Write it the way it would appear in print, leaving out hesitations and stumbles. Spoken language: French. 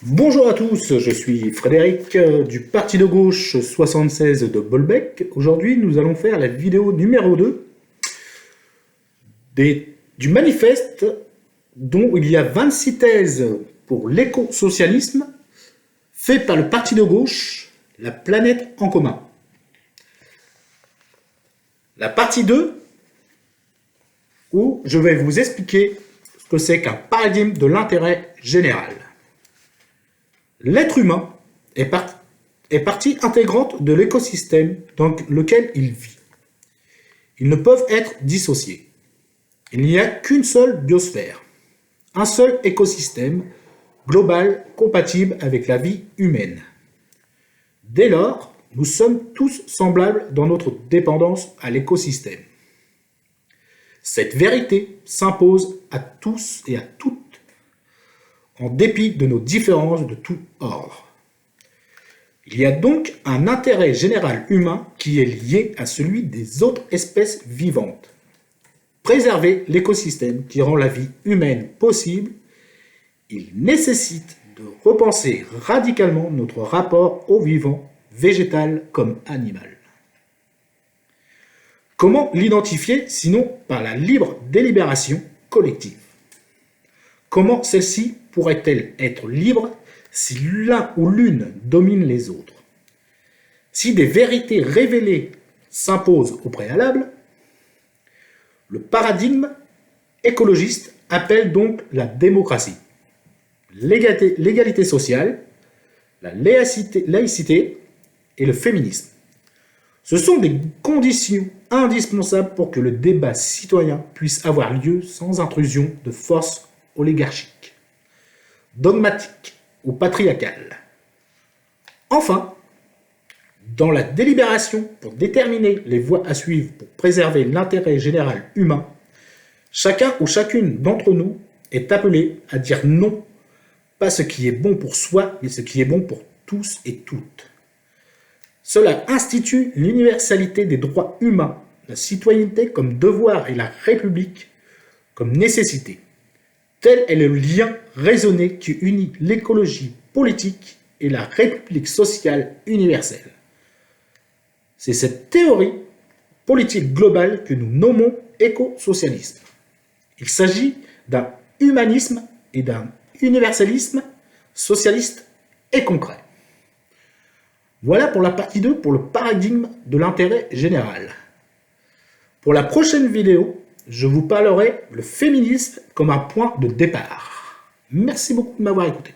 Bonjour à tous, je suis Frédéric du parti de gauche 76 de Bolbec. Aujourd'hui, nous allons faire la vidéo numéro 2 du manifeste dont il y a 26 thèses pour l'éco-socialisme fait par le parti de gauche, la planète en commun. La partie 2 où je vais vous expliquer ce que c'est qu'un paradigme de l'intérêt général. L'être humain est partie intégrante de l'écosystème dans lequel il vit. Ils ne peuvent être dissociés. Il n'y a qu'une seule biosphère, un seul écosystème global compatible avec la vie humaine. Dès lors, nous sommes tous semblables dans notre dépendance à l'écosystème. Cette vérité s'impose à tous et à toutes, en dépit de nos différences de tout ordre. Il y a donc un intérêt général humain qui est lié à celui des autres espèces vivantes. Préserver l'écosystème qui rend la vie humaine possible, il nécessite de repenser radicalement notre rapport au vivant, végétal comme animal. Comment l'identifier sinon par la libre délibération collective? Comment celle-ci pourrait-elle être libre si l'un ou l'une domine les autres? Si des vérités révélées s'imposent au préalable, le paradigme écologiste appelle donc la démocratie, l'égalité sociale, la laïcité et le féminisme. Ce sont des conditions indispensables pour que le débat citoyen puisse avoir lieu sans intrusion de forces oligarchiques, dogmatiques ou patriarcales. Enfin, dans la délibération pour déterminer les voies à suivre pour préserver l'intérêt général humain, chacun ou chacune d'entre nous est appelé à dire non, pas ce qui est bon pour soi, mais ce qui est bon pour tous et toutes. Cela institue l'universalité des droits humains, la citoyenneté comme devoir et la République comme nécessité. Tel est le lien raisonné qui unit l'écologie politique et la République sociale universelle. C'est cette théorie politique globale que nous nommons éco-socialisme. Il s'agit d'un humanisme et d'un universalisme socialiste et concret. Voilà pour la partie 2 pour le paradigme de l'intérêt général. Pour la prochaine vidéo, je vous parlerai le féminisme comme un point de départ. Merci beaucoup de m'avoir écouté.